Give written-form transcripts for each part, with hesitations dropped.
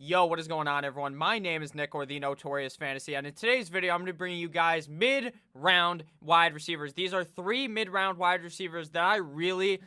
Yo, what is going on, everyone? My name is Nick, or the Notorious Fantasy, and in today's video, I'm going to be bringing you guys mid-round wide receivers. These are 3 mid-round wide receivers that I really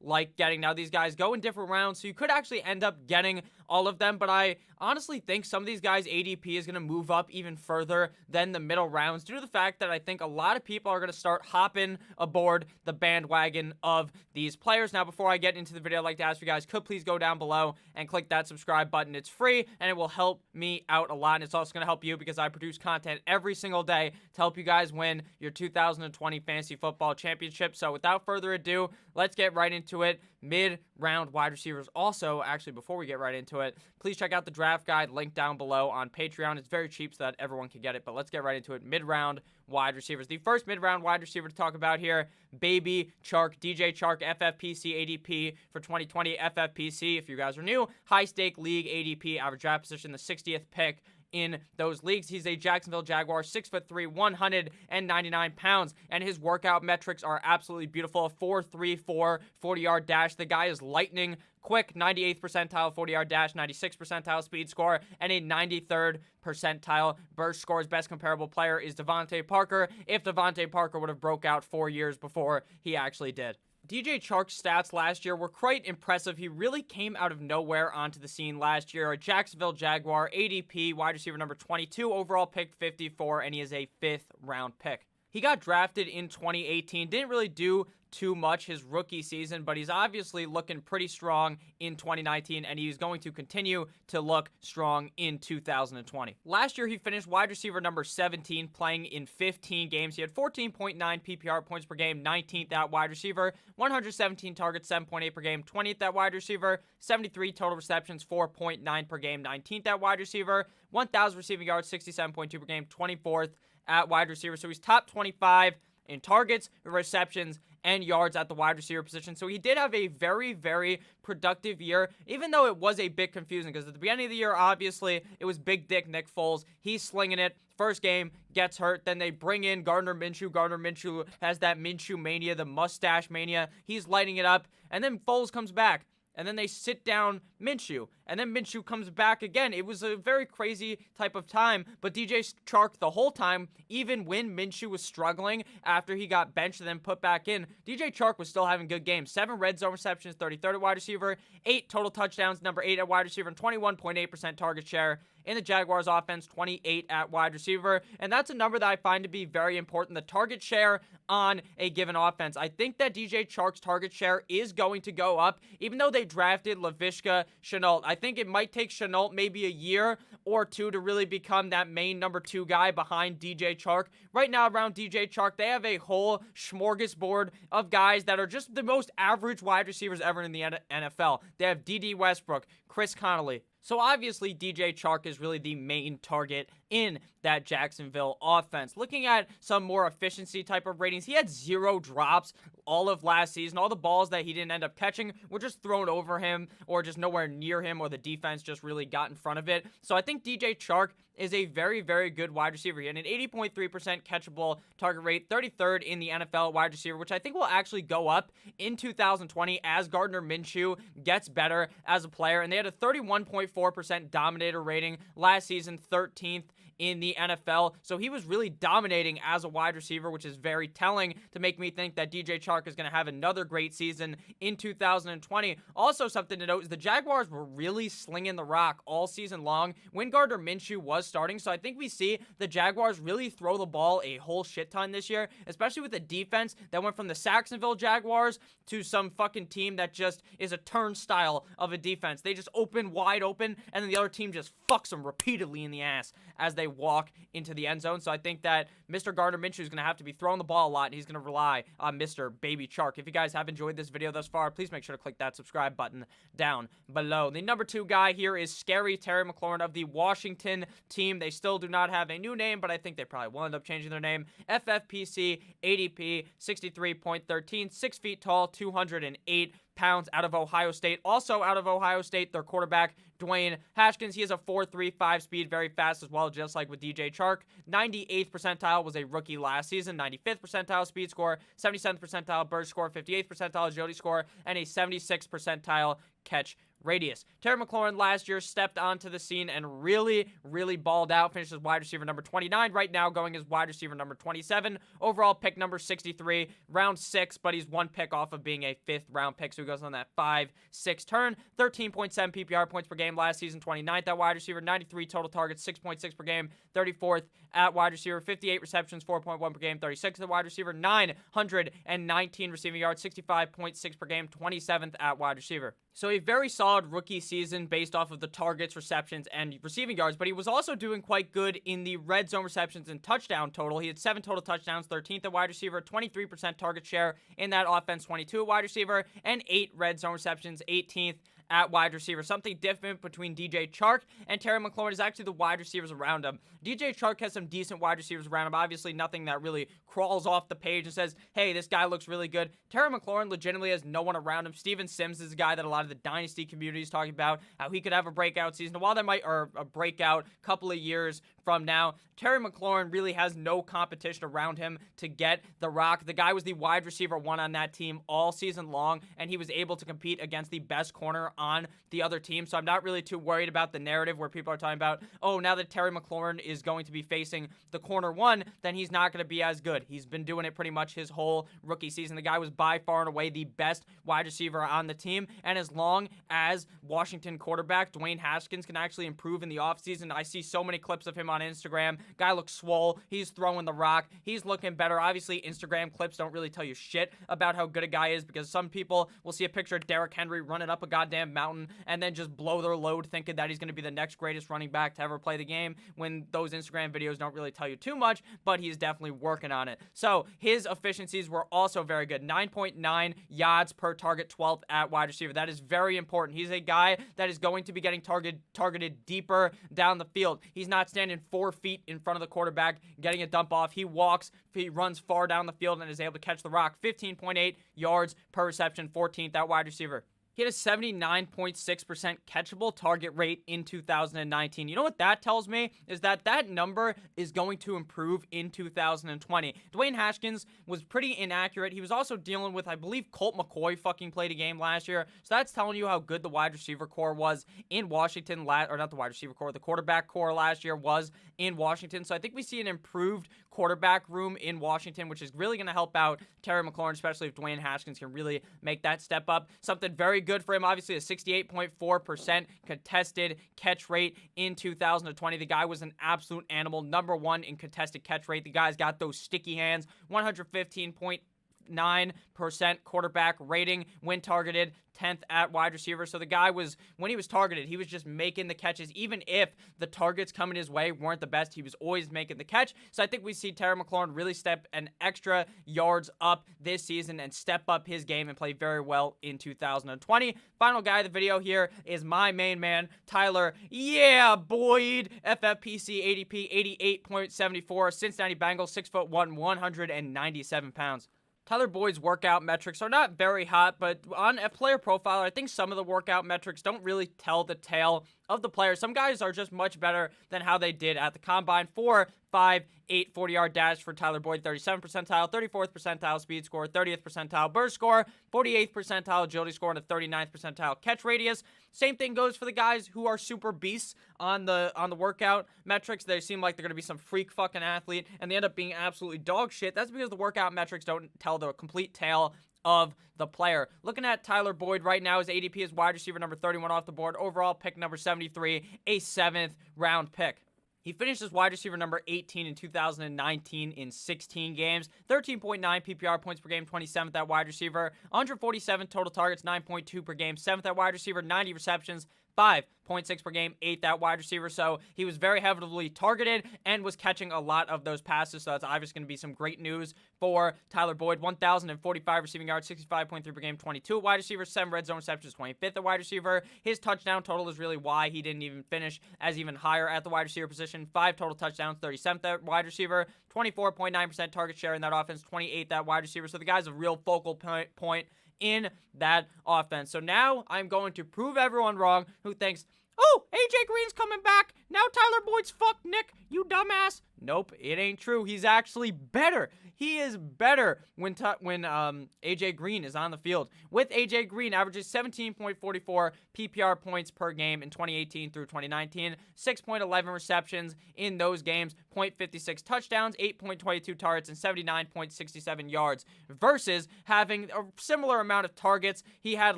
like getting. Now, these guys go in different rounds, so you could actually end up getting all of them, but I honestly think some of these guys' ADP is going to move up even further than the middle rounds due to the fact that I think a lot of people are going to start hopping aboard the bandwagon of these players. Now, before I get into the video, I'd like to ask you guys, could please go down below and click that subscribe button. It's free, and it will help me out a lot, and it's also going to help you because I produce content every single day to help you guys win your 2020 Fantasy Football Championship. So without further ado, let's get right into it. Mid-round wide receivers. Also, actually, before we get right into it, please check out the draft guide link down below on Patreon. It's very cheap so that everyone can get it, but let's get right into it. Mid-round wide receivers. The first mid-round wide receiver to talk about here, Baby Chark, DJ Chark, FFPC ADP for 2020 FFPC. If you guys are new, high-stake league ADP, average draft position, the 60th pick in those leagues. He's a Jacksonville Jaguar, 6'3", 199 pounds, and his workout metrics are absolutely beautiful. A 4.34 40-yard dash. The guy is lightning quick, 98th percentile 40-yard dash, 96th percentile speed score, and a 93rd percentile burst score. His best comparable player is Devontae Parker, if Devontae Parker would have broke out 4 years before he actually did. DJ Chark's stats last year were quite impressive. He really came out of nowhere onto the scene last year. A Jacksonville Jaguar, ADP, wide receiver number 22, overall pick 54, and he is a 5th round pick. He got drafted in 2018, didn't really do too much his rookie season, but he's obviously looking pretty strong in 2019, and he's going to continue to look strong in 2020. Last year, he finished wide receiver number 17, playing in 15 games. He had 14.9 PPR points per game, 19th at wide receiver, 117 targets, 7.8 per game, 20th at wide receiver, 73 total receptions, 4.9 per game, 19th at wide receiver, 1,000 receiving yards, 67.2 per game, 24th at wide receiver. So he's top 25 in targets, receptions, and yards at the wide receiver position. So he did have a very productive year, even though it was a bit confusing because at the beginning of the year, obviously, it was Big Dick Nick Foles. He's slinging it. First game, gets hurt. Then they bring in Gardner Minshew. Gardner Minshew has that Minshew mania, the mustache mania. He's lighting it up. And then Foles comes back. And then they sit down Minshew. And then Minshew comes back again. It was a very crazy type of time. But DJ Chark the whole time, even when Minshew was struggling after he got benched and then put back in, DJ Chark was still having good games. 7 red zone receptions, 33rd at wide receiver, 8 total touchdowns, number 8 at wide receiver, and 21.8% target share in the Jaguars offense, 28 at wide receiver. And that's a number that I find to be very important, the target share on a given offense. I think that DJ Chark's target share is going to go up, even though they drafted Laviska Shenault. I think it might take Shenault maybe a year or two to really become that main number 2 guy behind DJ Chark. Right now, around DJ Chark, they have a whole smorgasbord of guys that are just the most average wide receivers ever in the NFL. They have D.D. Westbrook, Chris Connolly. So obviously, DJ Chark is really the main target in that Jacksonville offense. Looking at some more efficiency type of ratings, he had 0 drops all of last season. All the balls that he didn't end up catching were just thrown over him or just nowhere near him, or the defense just really got in front of it. So I think DJ Chark is a very good wide receiver. He had an 80.3% catchable target rate, 33rd in the NFL wide receiver, which I think will actually go up in 2020 as Gardner Minshew gets better as a player. And they had a 31.4% dominator rating last season, 13th in the NFL. So he was really dominating as a wide receiver, which is very telling to make me think that DJ Chark is going to have another great season in 2020. Also, something to note is the Jaguars were really slinging the rock all season long when Gardner Minshew was starting. So I think we see the Jaguars really throw the ball a whole shit ton this year, especially with the defense that went from the Jacksonville Jaguars to some fucking team that just is a turnstile of a defense. They just open wide open, and then the other team just fucks them repeatedly in the ass as they walk into the end zone. So I think that Mr. Gardner Minshew is going to have to be throwing the ball a lot, and he's going to rely on Mr. Baby Chark. If you guys have enjoyed this video thus far, please make sure to click that subscribe button down below. The number 2 guy here is Scary Terry McLaurin of the Washington team. They still do not have a new name, but I think they probably will end up changing their name. FFPC, ADP, 63.13, 6 feet tall, 208 pounds, out of Ohio State. Also out of Ohio State, their quarterback, Dwayne Haskins. He has a 4.35 speed, very fast as well, just like with DJ Chark. 98th percentile, was a rookie last season. 95th percentile speed score, 77th percentile burst score, 58th percentile agility score, and a 76th percentile catch radius. Terry McLaurin last year stepped onto the scene and really balled out. Finished as wide receiver number 29. Right now going as wide receiver number 27. Overall pick number 63. Round 6, but he's one pick off of being a 5th round pick, so he goes on that 5-6 turn. 13.7 PPR points per game last season. 29th at wide receiver. 93 total targets. 6.6 per game. 34th at wide receiver. 58 receptions. 4.1 per game. 36th at wide receiver. 919 receiving yards. 65.6 per game. 27th at wide receiver. So a very solid rookie season based off of the targets, receptions, and receiving yards, but he was also doing quite good in the red zone receptions and touchdown total. He had 7 total touchdowns, 13th at wide receiver, 23% target share in that offense, 22 at wide receiver, and 8 red zone receptions, 18th at wide receiver. Something different between DJ Chark and Terry McLaurin is actually the wide receivers around him. DJ Chark has some decent wide receivers around him. Obviously, nothing that really crawls off the page and says, hey, this guy looks really good. Terry McLaurin legitimately has no one around him. Steven Sims is a guy that a lot of the dynasty community is talking about, how he could have a breakout season. While that might, or a breakout couple of years from now, Terry McLaurin really has no competition around him to get the rock. The guy was the wide receiver 1 on that team all season long, and he was able to compete against the best corner on the other team. So I'm not really too worried about the narrative where people are talking about, oh, now that Terry McLaurin is going to be facing the corner 1, then he's not going to be as good. He's been doing it pretty much his whole rookie season. The guy was by far and away the best wide receiver on the team, and as long as Washington quarterback Dwayne Haskins can actually improve in the offseason, I see so many clips of him on Instagram. Guy looks swole. He's throwing the rock. He's looking better. Obviously, Instagram clips don't really tell you shit about how good a guy is, because some people will see a picture of Derrick Henry running up a goddamn mountain and then just blow their load thinking that he's going to be the next greatest running back to ever play the game, when those Instagram videos don't really tell you too much, but he's definitely working on it. So his efficiencies were also very good. 9.9 yards per target, 12th at wide receiver. That is very important. He's a guy that is going to be getting targeted deeper down the field. He's not standing 4 feet in front of the quarterback getting a dump off. He walks, he runs far down the field and is able to catch the rock. 15.8 yards per reception, 14th at wide receiver. He had a 79.6% catchable target rate in 2019. You know what that tells me? Is that number is going to improve in 2020. Dwayne Haskins was pretty inaccurate. He was also dealing with, I believe, Colt McCoy fucking played a game last year. So that's telling you how good the wide receiver core was in Washington, or not the wide receiver core, the quarterback core last year was in Washington. So I think we see an improved quarterback room in Washington, which is really going to help out Terry McLaurin, especially if Dwayne Haskins can really make that step up. Something very good for him, obviously, a 68.4% contested catch rate in 2020. The guy was an absolute animal, number 1 in contested catch rate. The guy's got those sticky hands, 115.9% quarterback rating when targeted, 10th at wide receiver. So the guy was, when he was targeted, he was just making the catches. Even if the targets coming his way weren't the best, he was always making the catch. So I think we see Terry McLaurin really step an extra yards up this season and step up his game and play very well in 2020. Final guy of the video here is my main man, Tyler. Yeah, Boyd. FFPC ADP 88.74. Cincinnati Bengals, 6'1", 197 pounds. Tyler Boyd's workout metrics are not very hot, but on a player profiler, I think some of the workout metrics don't really tell the tale of the player. Some guys are just much better than how they did at the combine. 4.58 40-yard dash for Tyler Boyd, 37th percentile, 34th percentile speed score, 30th percentile burst score, 48th percentile agility score, and a 39th percentile catch radius. Same thing goes for the guys who are super beasts on the workout metrics. They seem like they're going to be some freak fucking athlete, and they end up being absolutely dog shit. That's because the workout metrics don't tell the complete tale of the player. Looking at Tyler Boyd right now, his ADP is wide receiver number 31 off the board. Overall pick number 73, a 7th round pick. He finished as wide receiver number 18 in 2019 in 16 games. 13.9 PPR points per game, 27th at wide receiver. 147 total targets, 9.2 per game. 7th at wide receiver, 90 receptions, 5.6 per game, 8th at wide receiver. So he was very heavily targeted and was catching a lot of those passes. So that's obviously going to be some great news for Tyler Boyd. 1,045 receiving yards, 65.3 per game, 22 at wide receiver, 7 red zone receptions, 25th at wide receiver. His touchdown total is really why he didn't even finish as even higher at the wide receiver position. 5 total touchdowns, 37th at wide receiver, 24.9% target share in that offense, 28th at wide receiver. So the guy's a real focal point in that offense. So now I'm going to prove everyone wrong who thinks, oh, AJ Green's coming back. Now Tyler Boyd's fucked, Nick. You dumbass. Nope, it ain't true. He's actually better. He is better when AJ Green is on the field. With AJ Green averages 17.44 PPR points per game in 2018 through 2019, 6.11 receptions in those games, 0.56 touchdowns, 8.22 targets, and 79.67 yards. Versus having a similar amount of targets, he had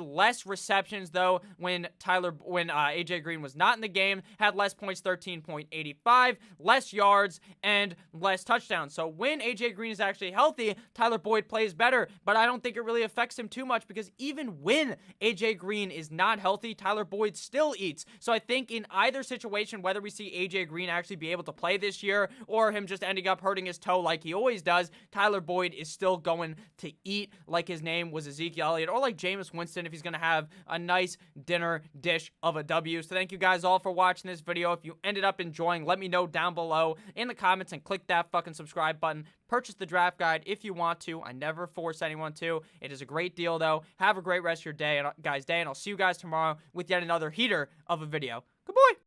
less receptions though when AJ Green was not in the game, had less points, 13.85, less yards, and less touchdowns. So when AJ Green is actually healthy, Tyler Boyd plays better, but I don't think it really affects him too much because even when AJ Green is not healthy, Tyler Boyd still eats. So I think in either situation, whether we see AJ Green actually be able to play this year or him just ending up hurting his toe like he always does, Tyler Boyd is still going to eat like his name was Ezekiel Elliott or like Jameis Winston if he's going to have a nice dinner dish of a W. So thank you guys all for watching this video. If you ended up enjoying, let me know down below in the comments and click that fucking subscribe button. Purchase the draft guide if you want to. I never force anyone to. It is a great deal though. Have a great rest of your day, guys, and I'll see you guys tomorrow with yet another heater of a video. Good boy.